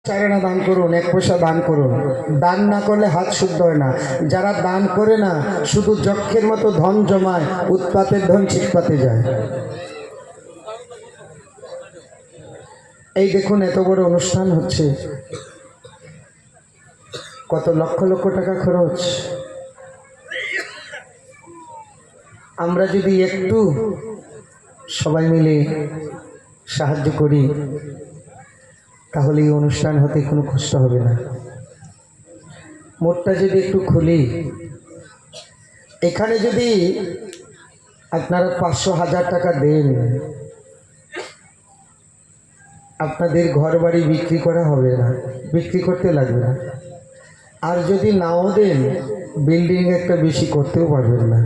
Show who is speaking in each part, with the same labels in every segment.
Speaker 1: চারানা দান করুন, এক পয়সা দান করুন। দান না করলে হাত শুদ্ধ হয় না। যারা দান করে না শুধু যক্ষের মতো ধন জমায়, উৎপাতের ধন চিৎপাতে যায়। এই দেখুন এত বড় অনুষ্ঠান হচ্ছে, কত লক্ষ লক্ষ টাকা খরচ। আমরা যদি একটু সবাই মিলে সাহায্য করি তাহলে এই অনুষ্ঠান হতে কোনো কষ্ট হবে না। মোটটা যদি একটু খুলি, এখানে যদি আপনারা 500,000 টাকা দেন, আপনাদের ঘর বাড়ি বিক্রি করা হবে না, বিক্রি করতে লাগবে না। আর যদি নাও দেন, বিল্ডিং একটা বেশি করতেও পারবেন না।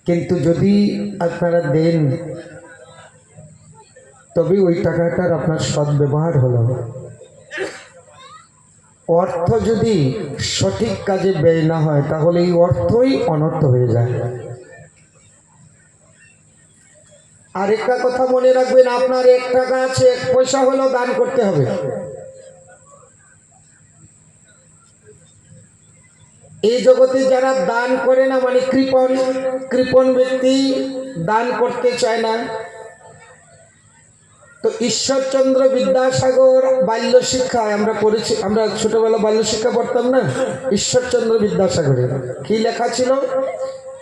Speaker 1: কিন্তু যদি আপনারা দেন তবে ওই টাকাটার আপনার সদ্ব্যবহার হলো। অর্থ যদি সঠিক কাজে ব্যয় না হয় তাহলে এই অর্থই অনর্থ হয়ে যায়। আরেকটা কথা মনে রাখবেন, আপনার 1 টাকা আছে, 1 পয়সা হলেও দান করতে হবে। এই জগতে যারা দান করে না মানে কৃপণ ব্যক্তি, দান করতে চায় না। তো ঈশ্বরচন্দ্র বিদ্যাসাগর বাল্য শিক্ষায় আমরা পড়েছি, আমরা ছোটবেলা বাল্য শিক্ষা পড়তাম না, ঈশ্বরচন্দ্র বিদ্যাসাগরের কি লেখা ছিল?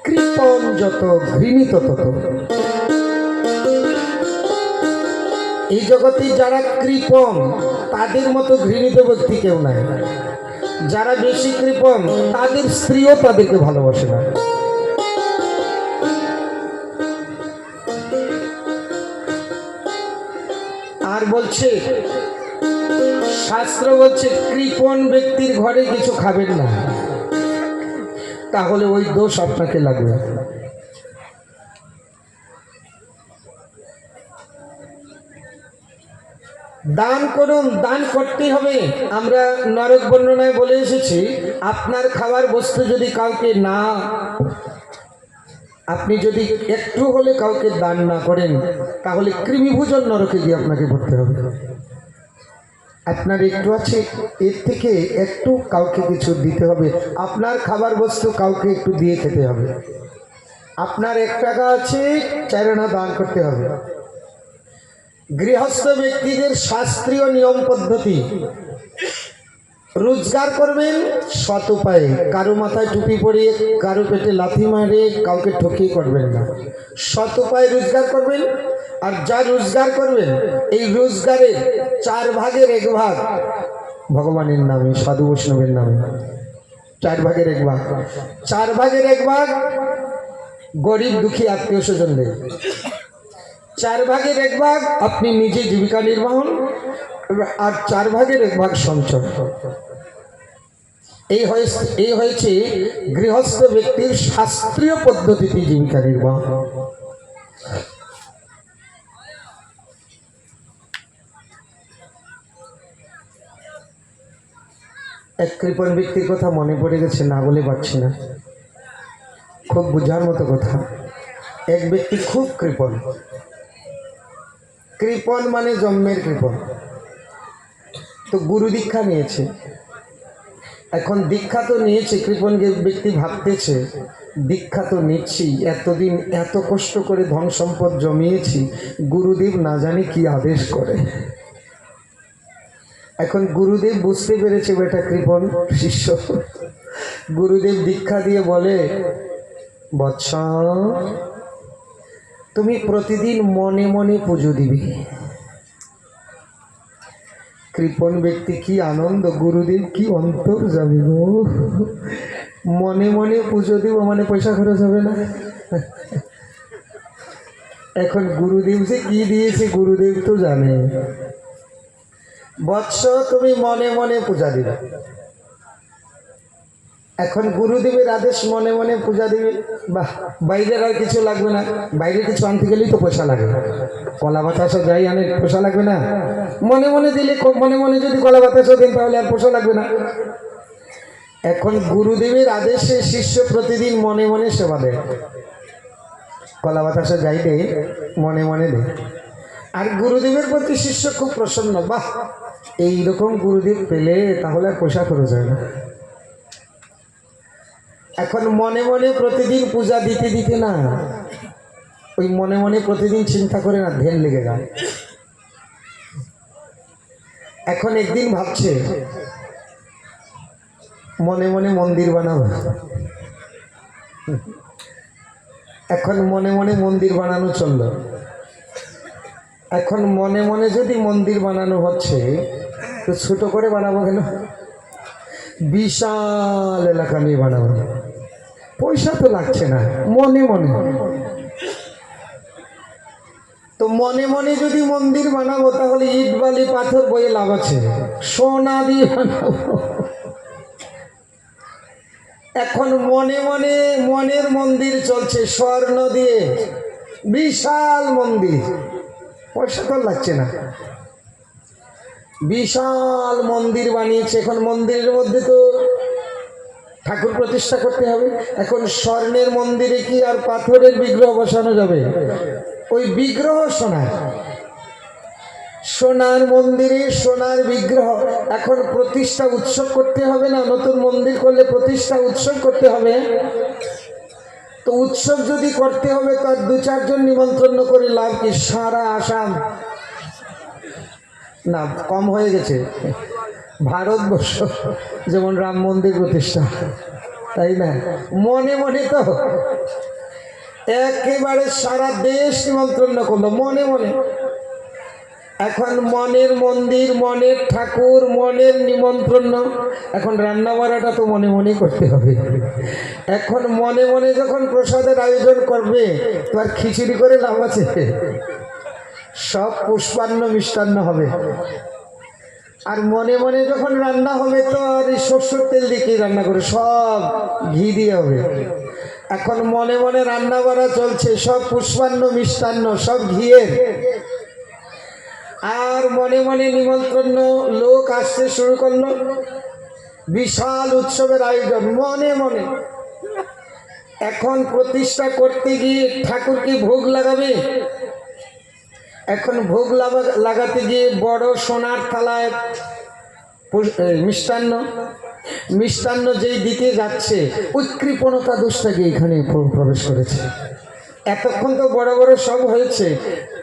Speaker 1: কৃপণ যত ঘৃণিত তত। এই জগতে যারা কৃপণ তাদের মতো ঘৃণিত ব্যক্তি কেউ নাই। যারা বেশি কৃপণ তাদের স্ত্রীও তাদেরকে ভালোবাসে না। আর বলছে, শাস্ত্র বলছে কৃপণ ব্যক্তির ঘরে কিছু খাবেন না, তাহলে ওই দোষ আপনাকে লাগবে। দান করুন, দান করতেই হবে। আমরা নরক বর্ণনায় বলে এসেছি, আপনার খাবার বস্তু যদি কাউকে না, আপনি যদি একটু হলে কাউকে দান না করেন তাহলে কৃমিভোজন নরকে গিয়ে আপনাকে পড়তে হবে। আপনার একটু আছে, এর থেকে একটু কাউকে কিছু দিতে হবে। আপনার খাবার বস্তু কাউকে একটু দিয়ে খেতে হবে। আপনার 1 টাকা আছে, 4 আনা দান করতে হবে। গৃহস্থ ব্যক্তিদের শাস্ত্রীয় নিয়ম পদ্ধতি, রোজগার করবেন সৎ উপায়ে, কারো মাথায় টুপি পরিয়ে, কারো পেটে লাথি মারে, কাউকে ঠকিয়ে করবেন না। সৎ উপায়ে রোজগার করবেন। আর যা রোজগার করবেন এই রোজগারের 4 ভাগের 1 ভাগ ভগবানের নামে, সাধু বৈষ্ণবের নামে। 4 ভাগের 1 ভাগ, 4 ভাগের 1 ভাগ গরিব দুঃখী আত্মীয় স্বজনদের, 4 ভাগের 1 ভাগ আপনি নিজে জীবিকা নির্বাহন, আর 4 ভাগের 1 ভাগ সঞ্চয়। এই হয়েছে গৃহস্থ ব্যক্তির শাস্ত্রীয় পদ্ধতিতে জীবিকা নির্বাহ। এক কৃপণ ব্যক্তির কথা মনে পড়ে গেছে, না বলে পারছি না, খুব বোঝার মতো কথা। এক ব্যক্তি খুব কৃপণ, কৃপণ মানে জন্মের কৃপণ। তো গুরু দীক্ষা নিয়েছে। এখন দীক্ষা তো নিয়েছে, কৃপণ ব্যক্তি ভাবতেছে দীক্ষা তো নিচ্ছি, এতদিন এত কষ্ট করে ধন সম্পদ জমিয়েছি, গুরুদেব না জানি কি আদেশ করে। এখন গুরুদেব বুঝতে পেরেছে বেটা কৃপণ শিষ্য। গুরুদেব দীক্ষা দিয়ে বলে, বৎস তুমি প্রতিদিন মনে মনে পুজো দিবে। কৃপণ ব্যক্তি কি আনন্দ, গুরুদেব কি অন্তর যাবে গো, মনে মনে পুজো দিব মানে পয়সা খরচ হবে না। এখন গুরুদেব যে কি দিয়েছে গুরুদেব তো জানে। বৎস তুমি মনে মনে পূজা দিবে। এখন গুরুদেবের আদেশ মনে মনে পূজা দিবে, বাহ, বাইরের আর কিছু লাগবে না। বাইরে কিছু আনতে গেলেই তো পয়সা লাগে, কলা বাতাসা যাই আনে পয়সা লাগবে না। মনে মনে দিলে, মনে মনে যদি কলা বাতাসা দেন তাহলে আর পয়সা লাগবে না। এখন গুরুদেবের আদেশে শিষ্য প্রতিদিন মনে মনে সেবা দেয়, কলা বাতাসা যাই দেয় মনে মনে দেয়। আর গুরুদেবের প্রতি শিষ্য খুব প্রসন্ন, বাহ এইরকম গুরুদেব পেলে তাহলে আর পয়সা খরচ হয় না। এখন মনে মনে প্রতিদিন পূজা দিতে দিতে না, ওই মনে মনে প্রতিদিন চিন্তা করে না ধ্যান লেগে যায়। এখন একদিন ভাবছে মনে মনে মন্দির বানাবো। এখন মনে মনে মন্দির বানানো চলল। এখন মনে মনে যদি মন্দির বানানো হচ্ছে তো ছোট করে বানাবো কেন? বিশাল এলাকা নিয়ে বানাবো, পয়সা তো লাগছে না। মনে মনে তো মনে মনে যদি মন্দির বানাবো তাহলে ইট বালি পাথর বয়ে লাভ আছে, সোনা দিয়ে বানাবো। এখন মনে মনে মনের মন্দির চলছে, স্বর্ণ দিয়ে বিশাল মন্দির, পয়সা তো লাগছে না। বিশাল মন্দির বানিয়েছে। এখন মন্দিরের মধ্যে তো ঠাকুর প্রতিষ্ঠা করতে হবে। এখন স্বর্ণের মন্দিরে কি আর পাথরের বিগ্রহ বসানো যাবে? ওই বিগ্রহ সোনার, সোনার মন্দিরে সোনার বিগ্রহ। এখন প্রতিষ্ঠা উৎসব করতে হবে না? নতুন মন্দির করলে প্রতিষ্ঠা উৎসব করতে হবে। তো উৎসব যদি করতে হবে তার দু চারজন নিমন্ত্রণ করে লাভ কি? সারা আসাম না, কম হয়ে গেছে। ভারতবর্ষ যেমন রাম মন্দির প্রতিষ্ঠা, তাই না? মনে মনে তো একেবারে সারা দেশ নিমন্ত্রণ করলো মনে মনে। এখন মনের মন্দির, মনের ঠাকুর, মনের নিমন্ত্রণ। এখন রান্না বাড়াটা তো মনে মনে করতে হবে। এখন মনে মনে যখন প্রসাদের আয়োজন করবে তো আর খিচুড়ি করে লাভ আছে? সব পুষ্পান্ন মিষ্টান্ন হবে। আর মনে মনে যখন রান্না হবে তো আর সরষের তেল দিয়ে কি রান্না করে? সব ঘি দিয়ে হবে। এখন মনে মনে রান্না বাড়া চলছে, সব পুষ্পান্ন মিষ্টান্ন, সব ঘিয়ের। আর মনে মনে নিমন্ত্রণ, লোক আসতে শুরু করলো, বিশাল উৎসবের আয়োজন মনে মনে। এখন প্রতিষ্ঠা করতে গিয়ে ঠাকুরকে ভোগ লাগাবে। এখন ভোগ লাগাতে গিয়ে বড় সোনার থালায় মিষ্টান্ন, মিষ্টান্ন যেই দিতে যাচ্ছে ওই কৃপণতা দোষটা গিয়ে এখানে প্রবেশ করেছে। এতক্ষণ তো বড় বড় সব হয়েছে,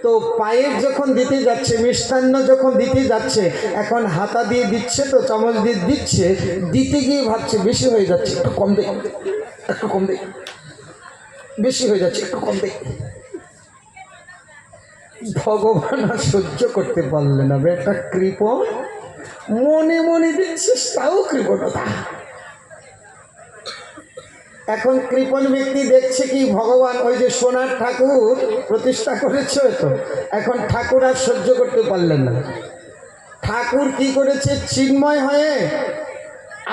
Speaker 1: তো পায়ের যখন দিতে যাচ্ছে, মিষ্টান্ন যখন দিতে যাচ্ছে, এখন হাতা দিয়ে দিচ্ছে, তো চামচ দিয়ে দিচ্ছে, দিতে গিয়ে ভাবছে বেশি হয়ে যাচ্ছে, একটু কম দে, একটু কম দে, বেশি হয়ে যাচ্ছে, একটু কম দে। ভগবান আর সহ্য করতে পারলেন না, একটা কৃপণ মনে মনে দিচ্ছিস তাও কৃপণতা। এখন কৃপণ ব্যক্তি দেখছে কি, ভগবান ওই যে সোনার ঠাকুর প্রতিষ্ঠা করেছে, তো এখন ঠাকুর আর সহ্য করতে পারলেন না। ঠাকুর কি করেছে? চিন্ময় হয়ে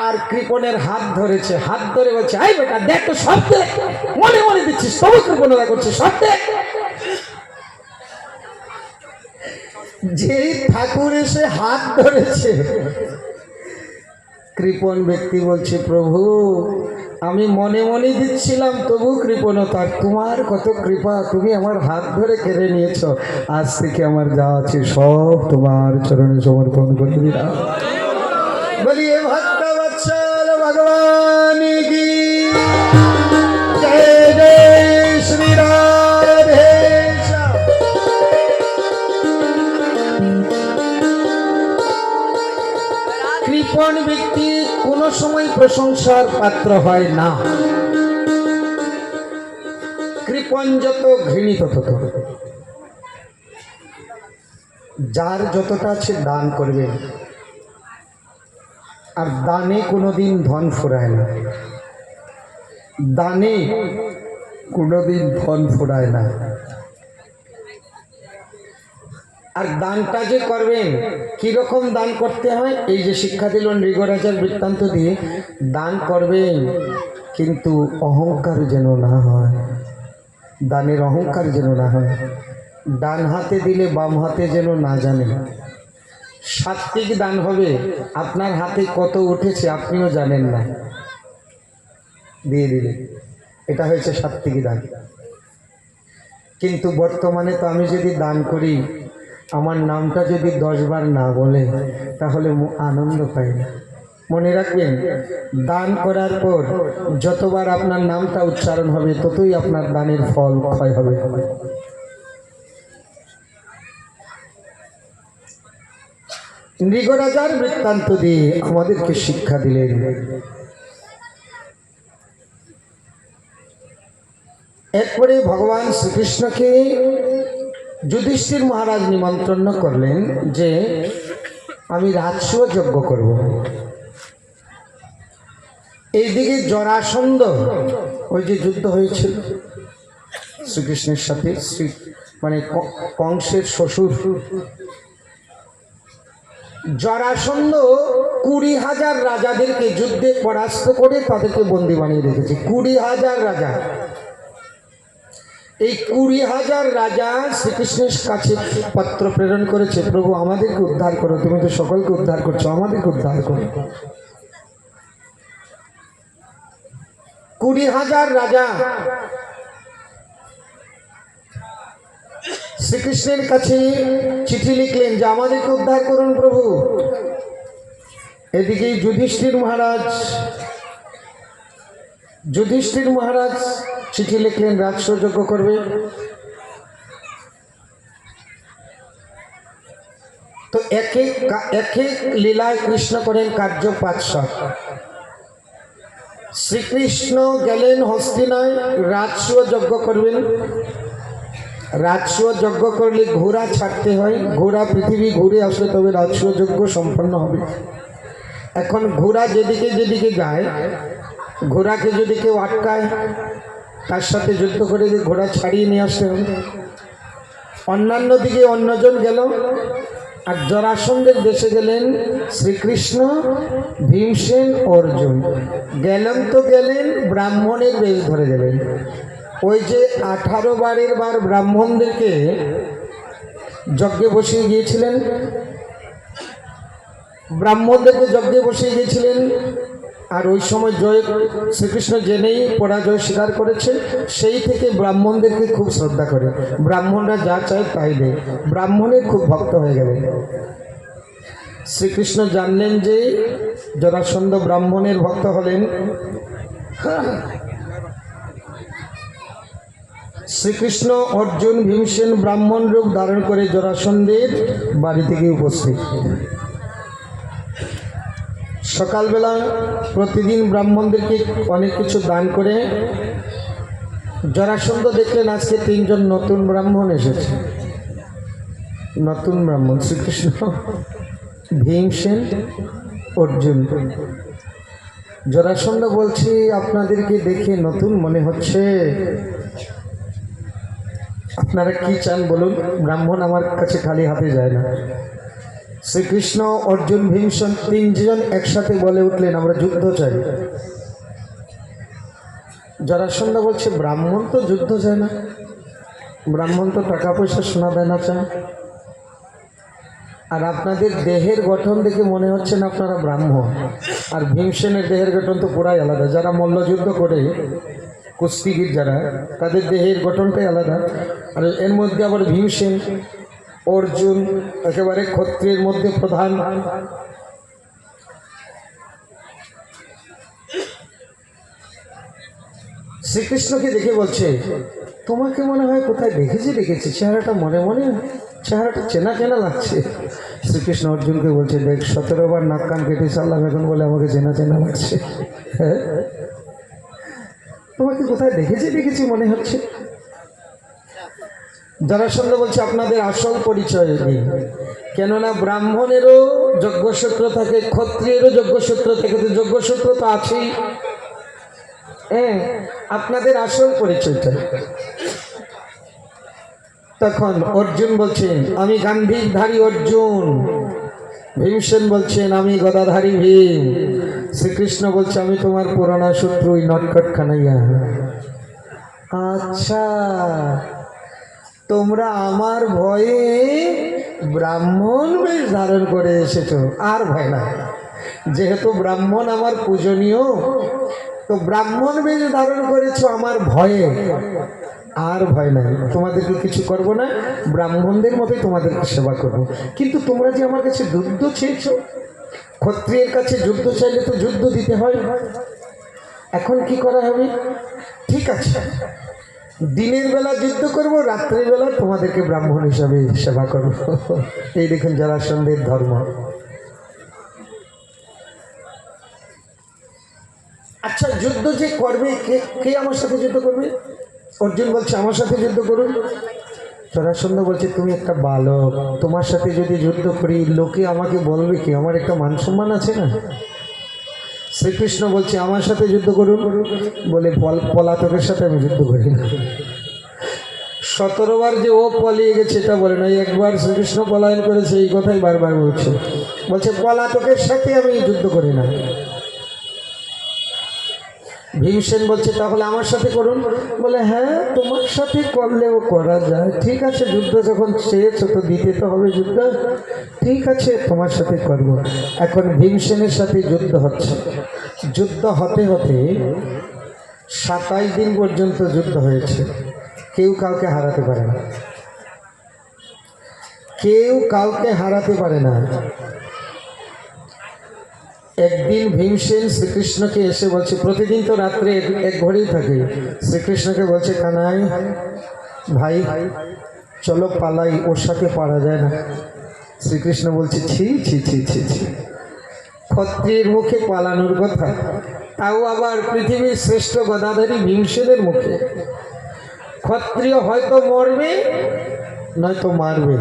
Speaker 1: আর কৃপণের হাত ধরেছে, হাত ধরে বলছে, আই বেটা দেখ তো, সব দেখ, মনে মনে দিচ্ছিস তবু কৃপণতা করছিস, সব দেখ। যেই ঠাকুর এসে হাত ধরেছে, কৃপণ ব্যক্তি বলছে, প্রভু আমি মনে মনে দিচ্ছিলাম তবু কৃপণতা, তোমার কত কৃপা, তুমি আমার হাত ধরে কেড়ে নিয়েছ, আজ থেকে আমার যা আছে সব তোমার চরণে সমর্পণ করে দিলাম। বলিয়ে ভক্তবৎসল ভগবান কি জয়, জয় শ্রী রাধে। কৃপণ ব্যক্তি কোনো সময় প্রশংসার পাত্র হয় না। কৃপণ যত ঘৃণিত তত। যার যতটা আছে দান করবে, আর দানে কোনোদিন ধন ফুরায় না, দানে কোনোদিন ধন ফুরায় না। আর দানটা যে করবেন, কীরকম দান করতে হয়, এই যে শিক্ষা দিল নৃগরাজার বৃত্তান্ত দিয়ে, দান করবেন কিন্তু অহংকার যেন না হয়, দানের অহংকার যেন না হয়। ডান হাতে দিলে বাম হাতে যেন না জানে। সাত্বিক দান হবে, আপনার হাতে কত উঠেছে আপনিও জানেন না, দিয়ে দিলে, এটা হয়েছে সাত্বিক দান। কিন্তু বর্তমানে তো আমি যদি দান করি আমার নামটা যদি 10 বার না বলে তাহলে আনন্দ পাই না। মনে রাখবেন, দান করার পর যতবার আপনার নামটা উচ্চারণ হবে ততই আপনার দানের ফল ক্ষয় হবে। নৃগরাজার বৃত্তান্ত দিয়ে আমাদেরকে শিক্ষা দিলেন। এরপরে ভগবান শ্রীকৃষ্ণকে যুধিষ্ঠির মহারাজ নিমন্ত্রণ করলেন যে আমি রাজসূয় যজ্ঞ করব। এইদিকে জরাসন্ধ, ওই যে যুদ্ধ হয়েছিল শ্রীকৃষ্ণের সাথে, মানে কংসের শ্বশুর জরাসন্ধ 20,000 রাজাদেরকে যুদ্ধে পরাস্ত করে তাদেরকে বন্দী বানিয়ে রেখেছে। 20,000 রাজা। এই 20,000 রাজা শ্রীকৃষ্ণের কাছে পত্র প্রেরণ করেছে, প্রভু আমাদেরকে উদ্ধার করো, তুমি তো সকলকে উদ্ধার করছো, আমাদেরকে উদ্ধার করো। 20,000 রাজা শ্রীকৃষ্ণের কাছে চিঠি লিখলেন যে আমাদেরকে উদ্ধার করুন প্রভু। এদিকে যুধিষ্ঠির মহারাজ চিঠি লিখলেন রাজসূয় যজ্ঞ করবে। তো এক এক লীলায় কৃষ্ণ করেন কার্য 500। শ্রীকৃষ্ণ গেলেন হস্তিনায়, রাজসূয় যজ্ঞ করবেন। রাজসূয় যজ্ঞ করলে ঘোড়া ছাড়তে হয়, ঘোড়া পৃথিবী ঘুরে আসলে তবে রাজসূয় যজ্ঞ সম্পন্ন হবে। এখন ঘোড়া যেদিকে যেদিকে যায়, ঘোড়াকে যদি কেউ আটকায় তার সাথে যুদ্ধ করে ঘোড়া ছাড়িয়ে নিয়ে আসতে হবে। অন্যান্য দিকে অন্যজন গেল, আর জরাসন্ধের দেশে গেলেন শ্রীকৃষ্ণ, ভীমসেন, অর্জুন। গেলেন তো গেলেন, ব্রাহ্মণের বেশ ধরে গেলেন। ওই যে 18 বারের বার ব্রাহ্মণদেরকে যজ্ঞে বসিয়ে গিয়েছিলেন, ব্রাহ্মণদেরকে যজ্ঞে বসিয়ে গিয়েছিলেন। আর ওই সময় শ্রীকৃষ্ণ জেনেই পরাজয় স্বীকার করেছেন, সেই থেকে ব্রাহ্মণদেরকে খুব শ্রদ্ধা করে। ব্রাহ্মণরা যা চায় তাই দেয়, ব্রাহ্মণের খুব ভক্ত হয়ে গেলেন। শ্রীকৃষ্ণ জানলেন যে জরাসন্ধ ব্রাহ্মণের ভক্ত হলেন। শ্রীকৃষ্ণ, অর্জুন, ভীমসেন ব্রাহ্মণ রূপ ধারণ করে জরাসন্ধের বাড়ি থেকে উপস্থিত। সকালবেলা প্রতিদিন ব্রাহ্মণদেরকে অনেক কিছু দান করে জরাসন্ধ দেখলেন আজকে 3 জন নতুন ব্রাহ্মণ এসেছে। নতুন ব্রাহ্মণ শ্রীকৃষ্ণ, ভীমসেন, অর্জুন। জরাসন্ধ বলছি আপনাদেরকে দেখে নতুন মনে হচ্ছে, আপনারা কি চান বলুন, ব্রাহ্মণ আমার কাছে খালি হাতে যায় না। শ্রীকৃষ্ণ, অর্জুন, ভীমসেন 3 জন একসাথে বলে উঠলেন আমরা যুদ্ধ চাই। জরাসন্ধ বলছে ব্রাহ্মণ তো যুদ্ধ চায় না, ব্রাহ্মণ তো টাকা পয়সা সোনা দানা চায়, আর আপনাদের দেহের গঠন দেখে মনে হচ্ছে না আপনারা ব্রাহ্মণ। আর ভীমসেনের দেহের গঠন তো পুরাই আলাদা, যারা মল্লযুদ্ধ করে কুস্তিগীর যারা, তাদের দেহের গঠনটাই আলাদা। আর এর মধ্যে আবার ভীমসেন, অর্জুন একেবারে ক্ষত্রিয়ের মধ্যে প্রধান। শ্রীকৃষ্ণকে দেখে বলছে তোমাকে মনে হয় কোথায় দেখেছি, চেহারাটা মনে চেহারাটা চেনা চেনা লাগছে। শ্রীকৃষ্ণ অর্জুনকে বলছে দেখ 17 বার নাক কান কেটে চাললাম, এখন বলে আমাকে চেনা চেনা লাগছে। হ্যাঁ, তোমাকে কোথায় দেখেছি মনে হচ্ছে। জরাসন্ধ বলছে আপনাদের আসল পরিচয় কি? কেননা ব্রাহ্মণেরও যজ্ঞসূত্র থাকে, ক্ষত্রিয়েরও যজ্ঞসূত্র থাকে, তো যজ্ঞসূত্র তো আছেই। হ্যাঁ, আপনাদের আসল পরিচয়টা। তখন অর্জুন বলছেন আমি গান্ধিধারী অর্জুন, ভীমসেন বলছেন আমি গদাধারী ভীম, শ্রীকৃষ্ণ বলছে আমি তোমার পুরানা শত্রু নটখট কানাইয়া। আচ্ছা, তোমরা আমার ভয়ে ব্রাহ্মণ বেশ ধারণ করে এসেছো, আর ভয় না। যেহেতু ব্রাহ্মণ আমার পূজনীয়, তো ব্রাহ্মণ বেশ ধারণ করেছো আমার ভয়ে, আর ভয় নাই, তোমাদেরকে কিছু করব না, ব্রাহ্মণদের মতোই তোমাদেরকে সেবা করব। কিন্তু তোমরা যে আমার কাছে যুদ্ধ চেয়েছো, ক্ষত্রিয়ের কাছে যুদ্ধ চাইলে তো যুদ্ধ দিতে হয়, এখন কি করা হবে? ঠিক আছে, দিনের বেলা যুদ্ধ করব, রাত্রের বেলা তোমাদেরকে ব্রাহ্মণ হিসাবে সেবা করব। এই দেখুন জরাসন্ধের ধর্ম। আচ্ছা, যুদ্ধ যে করবে, কে কে আমার সাথে যুদ্ধ করবে? অর্জুন বলছে আমার সাথে যুদ্ধ করুন। জরাসন্ধ বলছে তুমি একটা বালক, তোমার সাথে যদি যুদ্ধ করি লোকে আমাকে বলবে কি? আমার একটা মান সম্মান আছে না? শ্রীকৃষ্ণ বলছে আমার সাথে যুদ্ধ করুন, বলে পলাতকের সাথে আমি যুদ্ধ করি না। 17 বার যে ও পলিয়ে গেছে এটা বলে না, একবার শ্রীকৃষ্ণ পলায়ন করেছে, এই কথাই বারবার বলছে। বলছে পলাতকের সাথে আমি যুদ্ধ করি না। ভীমসেন বলছে তাহলে আমার সাথে করুন, বলে হ্যাঁ তোমার সাথে করলেও করা যায়, ঠিক আছে, যুদ্ধ যখন চেয়েছো তো দিতে তো হবে যুদ্ধ, ঠিক আছে তোমার সাথে করব। এখন ভীমসেনের সাথে যুদ্ধ হচ্ছে, যুদ্ধ হতে হতে 27 দিন পর্যন্ত যুদ্ধ হয়েছে, কেউ কাউকে হারাতে পারে না, কেউ কাউকে হারাতে পারে না। একদিন ভীমসেন শ্রীকৃষ্ণকে এসে বলছে, প্রতিদিন তো রাত্রে এক ঘরেই থাকে, শ্রীকৃষ্ণকে বলছে কানাই ভাই চলো পালাই, ওর সাথে পারা যায় না। শ্রীকৃষ্ণ বলছে ছি ছি ছি ছি ছি, ক্ষত্রিয়ের মুখে পালানোর কথা, তাও আবার পৃথিবীর শ্রেষ্ঠ গদাধারী ভীমসেনের মুখে। ক্ষত্রিয় হয়তো মরবে নয়তো মারবে,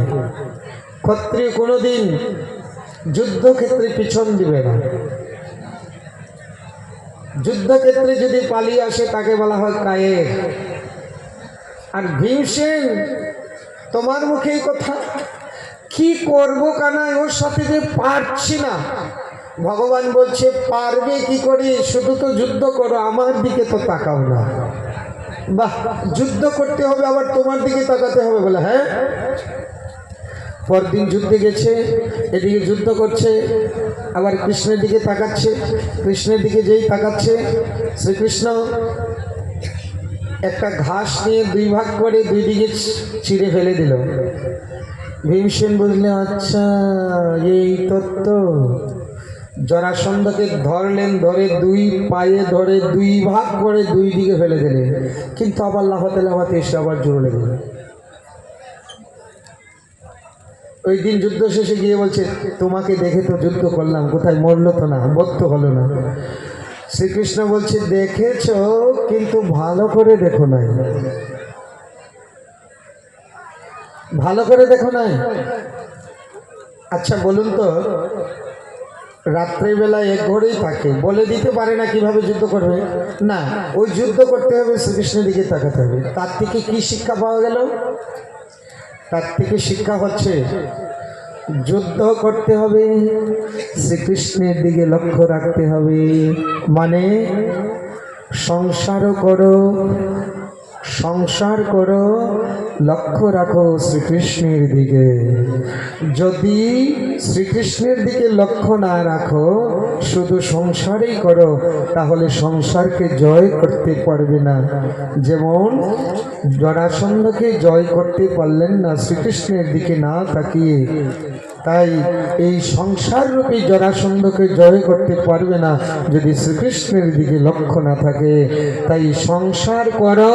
Speaker 1: ক্ষত্রিয় কোনোদিন যুদ্ধক্ষেত্রে পিছন দিবে না। যুদ্ধক্ষেত্রে যদি পালিয়ে আসে তাকে বলা হয় কায়ের। আর ভীমসেন তোমার মুখেই কথা, কি করবো কানাই, ওর সাথে যে পারছি না। ভগবান বলছে পারবে কি করে, শুধু তো যুদ্ধ করো, আমার দিকে তো তাকাও না। বাহ, যুদ্ধ করতে হবে আবার তোমার দিকে তাকাতে হবে, বলে হ্যাঁ। পরদিন যুদ্ধে গেছে, এদিকে যুদ্ধ করছে, আবার কৃষ্ণের দিকে তাকাচ্ছে, কৃষ্ণের দিকে যেই তাকাচ্ছে শ্রীকৃষ্ণ একটা ঘাস নিয়ে 2 ভাগ করে 2 দিকে চিড়ে ফেলে দিল। ভীমসেন বুঝলেন আচ্ছা এই তত্ত্ব। জরাসন্ধকে ধরলেন, ধরে 2 পায়ে ধরে 2 ভাগ করে 2 দিকে ফেলে দিলেন, কিন্তু আবার লাফাতে লাফাতে এসে আবার জোরে লেগে গেল। ওই দিন যুদ্ধ শেষে গিয়ে বলছে তোমাকে দেখে তো যুদ্ধ করলাম, কোথায় মরলো তো না, বধ হলো না। শ্রীকৃষ্ণ বলছে দেখেছ কিন্তু ভালো করে দেখো নাই, ভালো করে দেখো নাই। আচ্ছা বলুন তো, রাত্রিবেলা এক ঘরেই থাকে, বলে দিতে পারে না কিভাবে যুদ্ধ করবে, না ওই যুদ্ধ করতে হবে শ্রীকৃষ্ণের দিকে তাকাতে হবে। তার থেকে কি শিক্ষা পাওয়া গেল? তার থেকে শিক্ষা হচ্ছে যুদ্ধ করতে হবে, শ্রীকৃষ্ণের দিকে লক্ষ্য রাখতে হবে, মানে সংসারও করো, সংসার করো, লক্ষ্য রাখো শ্রীকৃষ্ণের দিকে। যদি শ্রীকৃষ্ণের দিকে লক্ষ্য না রাখো, শুধু সংসারেই করো, তাহলে সংসারকে জয় করতে পারবে না। যেমন জরাসন্ধকে জয় করতে পারলেন না শ্রীকৃষ্ণের দিকে না তাকিয়ে, তাই এই সংসার রূপী জরাসন্ধকে জয় করতে পারবে না যদি শ্রীকৃষ্ণের দিকে লক্ষ্য না থাকে। তাই সংসার করো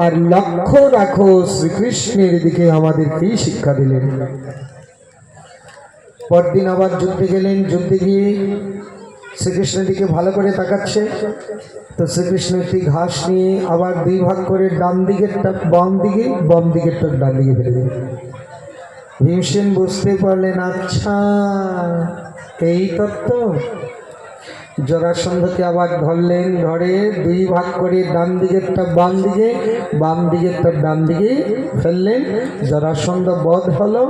Speaker 1: আর লক্ষ্য রাখো শ্রীকৃষ্ণের দিকে, আমাদেরকেই শিক্ষা দিলেন। পরদিন আবার যুদ্ধে গেলেন, যুদ্ধে গিয়ে শ্রীকৃষ্ণের দিকে ভালো করে তাকাচ্ছে, তো শ্রীকৃষ্ণ একটি ঘাস নিয়ে আবার 2 ভাগ করে ডান দিকেরটা বাম দিকে, বাম দিকেরটা ডান দিকে ফেলে দিলেন। ভীমসেন বুঝতে পারলেন আচ্ছা এই তত্ত্ব। জরাসন্ধকে আবার ধরলেন, ধরে 2 ভাগ করে ডান দিকেরটা বাম দিকে, বাম দিকেরটা ডান দিকে ফেললেন। জরাসন্ধ বধ হলো,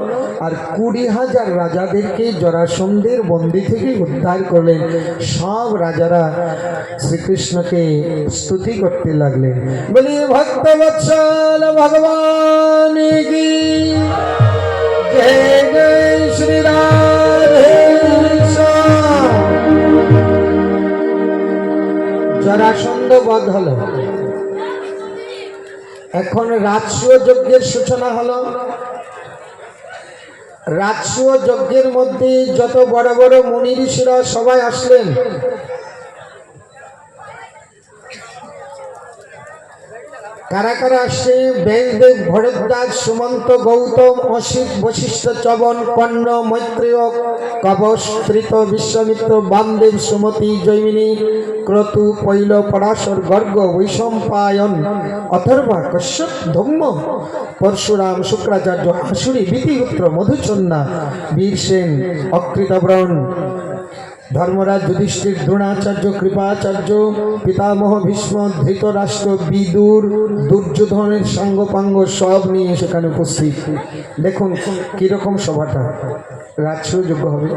Speaker 1: আর 20,000 রাজাদেরকে জরাসন্ধের বন্দি থেকে উদ্ধার করলেন। সব রাজারা শ্রীকৃষ্ণকে স্তুতি করতে লাগলেন, বলি ভক্তবৎসল ভগবান কি জয় জয় শ্রী রাধে। জরাসন্ধ বধ হল। এখন রাজসূয় যজ্ঞের সূচনা হলো। রাজসূয় যজ্ঞের মধ্যে যত বড় বড় মুনি ঋষিরা সবাই আসলেন। কারা কারা আসছে? ব্যাসদেব, ভরদ্বাজ, সুমন্ত, গৌতম, অসিত, বশিষ্ঠ, চবন, কর্ণ, মৈত্রেয়, কবচ, ত্রিত, বিশ্বামিত্র, বামদেব, সুমতি, জৈমিনী, ক্রতু, পৈল, পরাশর, গর্গ, বৈশম্পায়ন, অথর্বা, কশ্যপ, ধৌম্য, পরশুরাম, শুক্রাচার্য, আসুরি, বিধিপুত্র, মধুচন্দ্রা, বীরসেন, অকৃতব্রণ, ধর্মরাজ, যুধিষ্ঠির, দ্রোণাচার্য, কৃপাচার্য, পিতামহ ভীষ্ম, ধৃতরাষ্ট্র, বিদুর, দুর্যোধনের সাঙ্গপাঙ্গ সব নিয়ে সেখানে উপস্থিত। দেখুন কিরকম সভাটা, রাজসূয় যজ্ঞ হবে।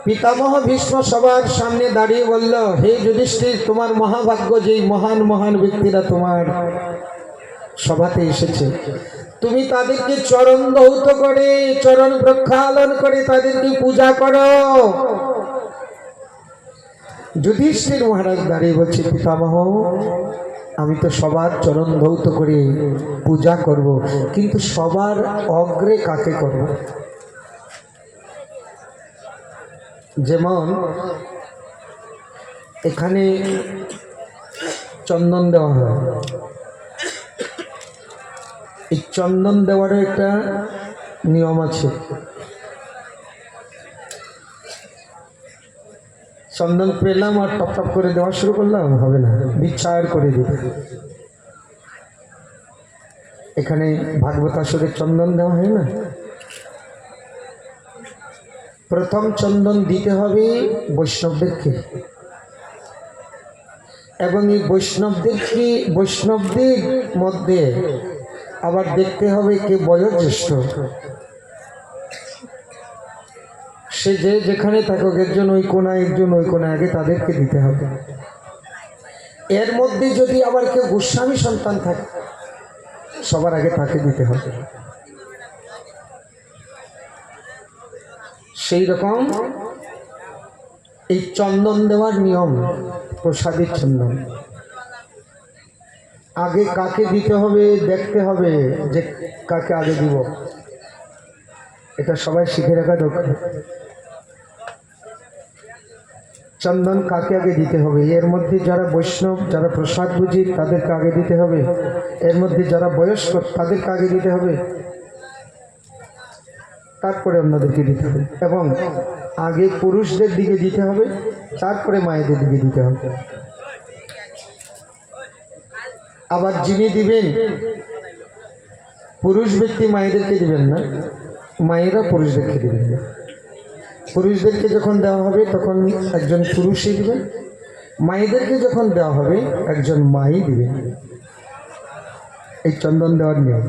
Speaker 1: পিতামহ ভীষ্ম সবার সামনে দাঁড়িয়ে বলল, হে যুধিষ্ঠির, তোমার মহাভাগ্য, যেই মহান মহান ব্যক্তিরা তোমার সভাতে এসেছে, তুমি তাদেরকে চরণ ধৌত করে, চরণ প্রক্ষালন করে তাদেরকে পূজা করো। যুধিষ্ঠির মহারাজ দাঁড়িয়ে বলছে, পিতামহ, আমি তো সবার চরণ ধৌত করে পূজা করব, কিন্তু সবার অগ্রে কাকে করব? যেমন এখানে চন্দন দেওয়া হয়, এই চন্দন দেওয়ারও একটা নিয়ম আছে। চন্দন পেলাম আর টপ টপ করে দেওয়া শুরু করলাম, হবে না, বিচার করে দিবে। এখানে ভাগবতাসুরের চন্দন দেওয়া হয় না, প্রথম চন্দন দিতে হবে বৈষ্ণবদেরকে, এবং এই বৈষ্ণবদের মধ্যে আবার দেখতে হবে কে বয়োজ্যেষ্ঠ। সে যে যেখানে থাকুক, একজন ওই কোনায়, একজন ওই কোনায়, আগে তাদেরকে দিতে হবে। এর মধ্যে যদি আবার কেউ গোস্বামী সন্তান থাকে, সবার আগে তাকে দিতে হবে। সেই রকম এই চন্দন দেওয়ার নিয়ম, প্রসাদের চন্দন আগে কাকে দিতে হবে দেখতে হবে, যে কাকে আগে দিব, এটা সবাই শিখে রাখা দরকার। চন্দন কাকে আগে দিতে হবে, এর মধ্যে যারা বৈষ্ণব, যারা প্রসাদ বুঝি, তাদেরকে আগে দিতে হবে। এর মধ্যে যারা বয়স্ক, তাদেরকে আগে দিতে হবে, তারপরে অন্যদেরকে দিতে হবে। এবং আগে পুরুষদের দিকে দিতে হবে, তারপরে মায়েদের দিকে দিতে হবে। আবার যিনি দিবেন, পুরুষ ব্যক্তি মায়েদেরকে দিবেন না, মায়েরা পুরুষদেরকে দিবেন না। পুরুষদেরকে যখন দেওয়া হবে তখন একজন পুরুষই দিবেন, মায়েদেরকে যখন দেওয়া হবে একজন মাই দিবেন। এই চন্দন দেওয়ার নিয়ম।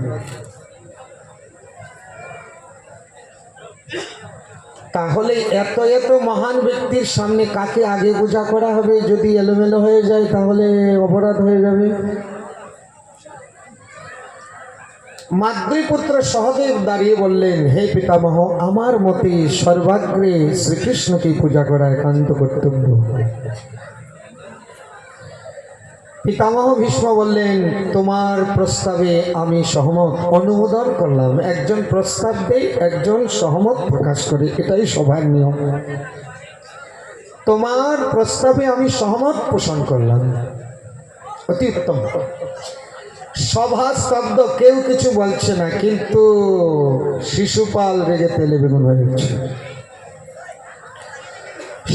Speaker 1: তাহলে এত এত মহান ব্যক্তির সামনে কাকে আগে পূজা করা হবে, যদি এলোমেলো হয়ে যায় তাহলে অপরাধ হয়ে যাবে। মাদ্রীপুত্র সহদেব দাঁড়িয়ে বললেন, হে পিতামহ, আমার মতে সর্বাগ্রে শ্রীকৃষ্ণকে পূজা করা একান্ত কর্তব্য। পিতামহ ভীষ্ম বললেন, তোমার প্রস্তাবে আমি সহমত, অনুমোদন করলাম। একজন প্রস্তাব দেয়, একজন সহমত প্রকাশ করে, এটাই সভার নিয়ম। তোমার প্রস্তাবে আমি সহমত পোষণ করলাম, অতি উত্তম। সভা স্তব্ধ, কেউ কিছু বলছে না, কিন্তু শিশুপাল রেগে তেলে বেগুন হয়ে গেছে।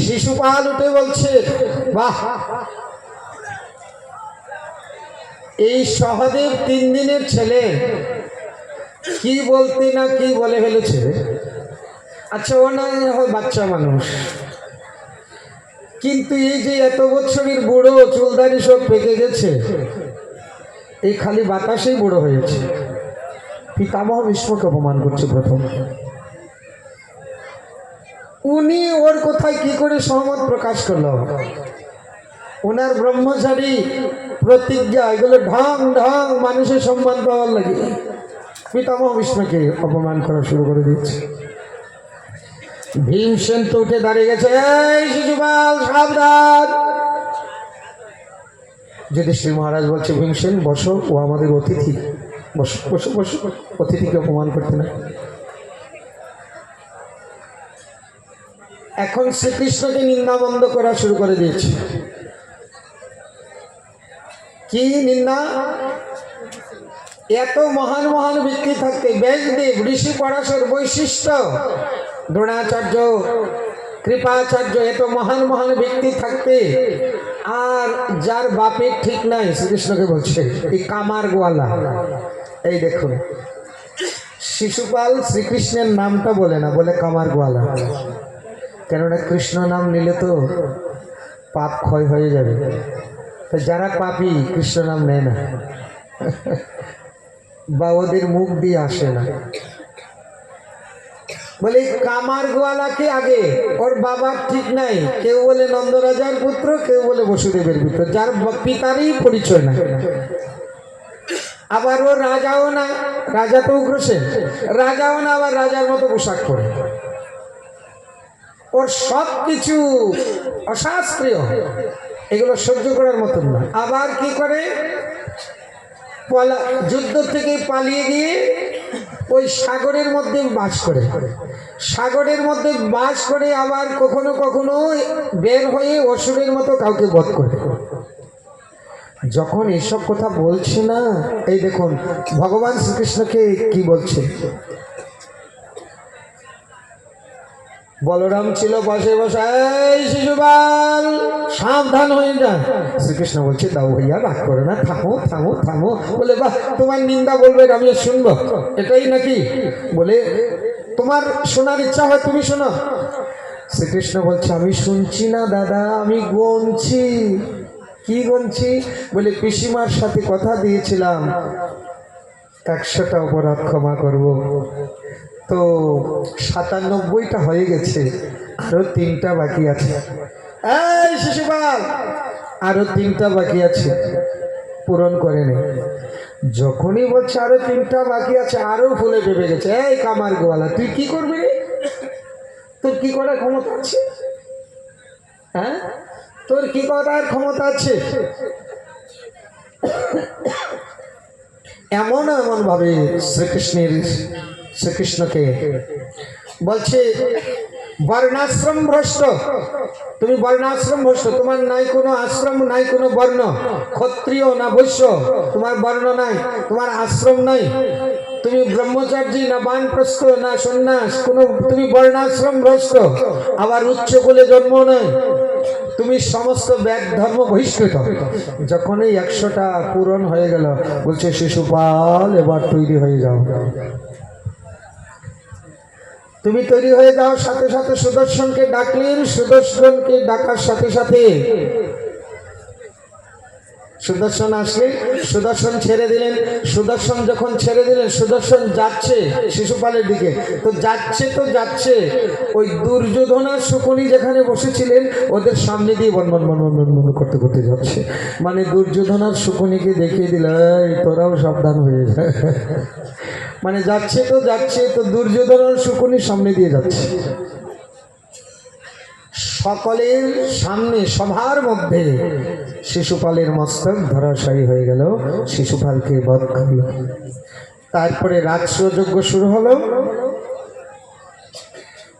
Speaker 1: শিশুপাল উঠে বলছে, বাহ, এই সহদেব 3 দিনের ছেলে কি বলতে না কি বলে ফেলেছে। আচ্ছা, ও না হয় বাচ্চা মানুষ, কিন্তু এই যে এত বছরের বুড়ো, চুলদারি সব পেকে গেছে, এই খালি বাতাসেই বুড়ো হয়েছে। পিতামহ ভীষ্মকে অপমান করছে প্রথম। উনি ওর কথায় কি করে সহমত প্রকাশ করলো? ওনার ব্রহ্মচারী প্রতিজ্ঞা, এগুলো ঢং ঢং মানুষের সম্মান পাওয়ার লাগে, পিতামহ ভীষ্মকে অপমান করা শুরু করে দিচ্ছে। ভীমসেন তো উঠে দাঁড়িয়ে গেছে, এই শিশুপাল সাবধান, যুধিষ্ঠির মহারাজ বলছে, ভীমসেন বসো, ও আমাদের অতিথি, বসো বসো বসো, অতিথিকে অপমান করতে না। এখন শ্রীকৃষ্ণকে নিন্দা বন্ধ করা শুরু করে দিয়েছে। কি নিন্দা? এত মহান মহান ব্যক্তি থাকতে, ব্যাসদেব, ঋষি পরাশর, বৈশিষ্ট্য, দ্রোণাচার্য, কৃপাচার্য, এত মহান মহান ব্যক্তি থাকতে আর যার বাপের ঠিক নাই, শ্রীকৃষ্ণকে বলছে এই কামার গোয়ালা। এই দেখুন, শিশুপাল শ্রীকৃষ্ণের নামটা বলে না, বলে কামার গোয়ালা। কেননা কৃষ্ণ নাম নিলে তো পাপ ক্ষয় হয়ে যাবে, তো যারা পাপী কৃষ্ণ নাম নেয় না বা ওদের মুখ দিয়ে আসে না, বলে কামার গোয়ালাকে আগে, ওর বাবার ঠিক নাই, কেউ বলে নন্দরাজার পুত্র, কেউ বলে বসুদেবের পুত্র, যার পিতারই পরিচয় না। আবার ও রাজাও না, রাজা তো উগ্রসেন, রাজাও না, আবার রাজার মতো পোশাক পরে, ওর সব কিছু অশাস্ত্রীয়, এগুলো সহ্য করার মতন না। আবার কি করে, যুদ্ধ থেকে পালিয়ে গিয়ে ওই সাগরের মধ্যে বাস করে, সাগরের মধ্যে বাস করে আবার কখনো কখনো বের হয়ে অসুরের মতো কাউকে বধ করে। যখন এসব কথা বলছে না, এই দেখুন ভগবান শ্রীকৃষ্ণকে কি বলছে। বলরাম ছিল বসে বসে, এই শিশুপাল সাবধান হয়ে যা। শ্রীকৃষ্ণ বলছে, দাও ভাইয়া, রাগ করো না, থামো থামো থামো। বলে, বাহ, তোমার নিন্দা বলবে আমি শুনবো, এটাই নাকি? বলে, তোমার শোনার ইচ্ছা হয় তুমি শোনো। শ্রীকৃষ্ণ বলছে, আমি শুনছি না দাদা, আমি গুনছি। কি গুনছি? বলে, পিসিমার সাথে কথা দিয়েছিলাম 100টা অপরাধ ক্ষমা করব, তো 97টা হয়ে গেছে, আরো 3টা বাকি আছে। এই শিশুপাল, আরো 3টা বাকি আছে, পূরণ করে নে। যখনই বলছে আরো 3টা বাকি আছে, আরো ফুলে ভেবে গেছে। এই কামার গোয়ালা, তুই কি করবি রে? তোর কি করার ক্ষমতা আছে? হ্যাঁ, তোর কি করার ক্ষমতা আছে? এমন এমন ভাবে শ্রীকৃষ্ণকে বলছে, বর্ণাশ্রম ভ্রষ্ট, তুমি বর্ণাশ্রম ভ্রষ্ট, তোমার নাই কোনো আশ্রম, নাই কোনো বর্ণ, ক্ষত্রিয় না বৈশ্য, তোমার বর্ণ নাই, তোমার আশ্রম নাই, তুমি ব্রহ্মচার্যী না বানপ্রস্থ না সন্ন্যাস, কোনো, তুমি বর্ণাশ্রম ভ্রষ্ট, আবার উচ্চ কুলে জন্ম নাই, তুমি সমস্ত ব্যাগ ধর্ম বহিষ্কৃত। যখন এই 100টা পূরণ হয়ে গেল, বলছে, শিশুপাল এবার তৈরি হয়ে যাও, তুমি তৈরি হয়ে যাও। সাথে সাথে সুদর্শনকে ডাকলেন, সুদর্শনকে ডাকার সাথে সাথে সুদর্শন আসলে সুদর্শন ছেড়ে দিলেন। সুদর্শন যখন ছেড়ে দিলেন, সুদর্শন যাচ্ছে শিশুপালের দিকে, তো যাচ্ছে ওই দুর্যোধন আর শকুনি যেখানে বসেছিলেন ওদের সামনে দিয়ে বনবন বনবন বনবন করতে করতে যাচ্ছে। মানে দুর্যোধন আর শকুনিকে দেখিয়ে দিল, এই তোরাও সাবধান হয়ে যায়। মানে যাচ্ছে তো দুর্যোধন আর শকুনির সামনে দিয়ে যাচ্ছে। সকলের সামনে, সভার মধ্যে শিশুপালের মস্তক ধরাশায়ী হয়ে গেল, শিশুপালকে বধ করল। তারপরে রাজস্ব যজ্ঞ শুরু হলো।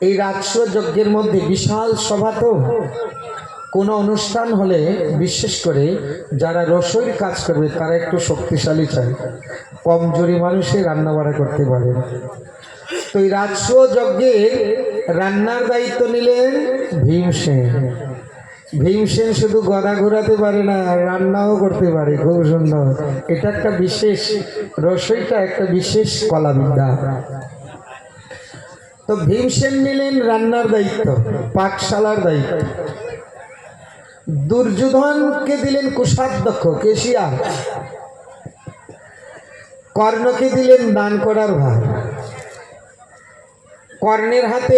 Speaker 1: এই রাজস্ব যজ্ঞের মধ্যে বিশাল সভা, তো কোনো অনুষ্ঠান হলে বিশেষ করে যারা রসইর কাজ করবে তারা একটু শক্তিশালী চায়, কমজোরি মানুষই রান্না বাড়া করতে পারে। তো এই রাজস্ব যজ্ঞের রান্নার দায়িত্ব নিলেন ভীমসেন। ভীমসেন শুধু গদা ঘোরাতে পারে না, রান্নাও করতে পারে খুব সুন্দর। এটা একটা বিশেষ, রসইটা একটা বিশেষ কলাবিদ্যা। তো ভীমসেন নিলেন রান্নার দায়িত্ব, পাকশালার দায়িত্ব। দুর্যোধনকে দিলেন কোষাধ্যক্ষ, কেশিয়া। কর্ণকে দিলেন দান করার ভার। কর্ণের হাতে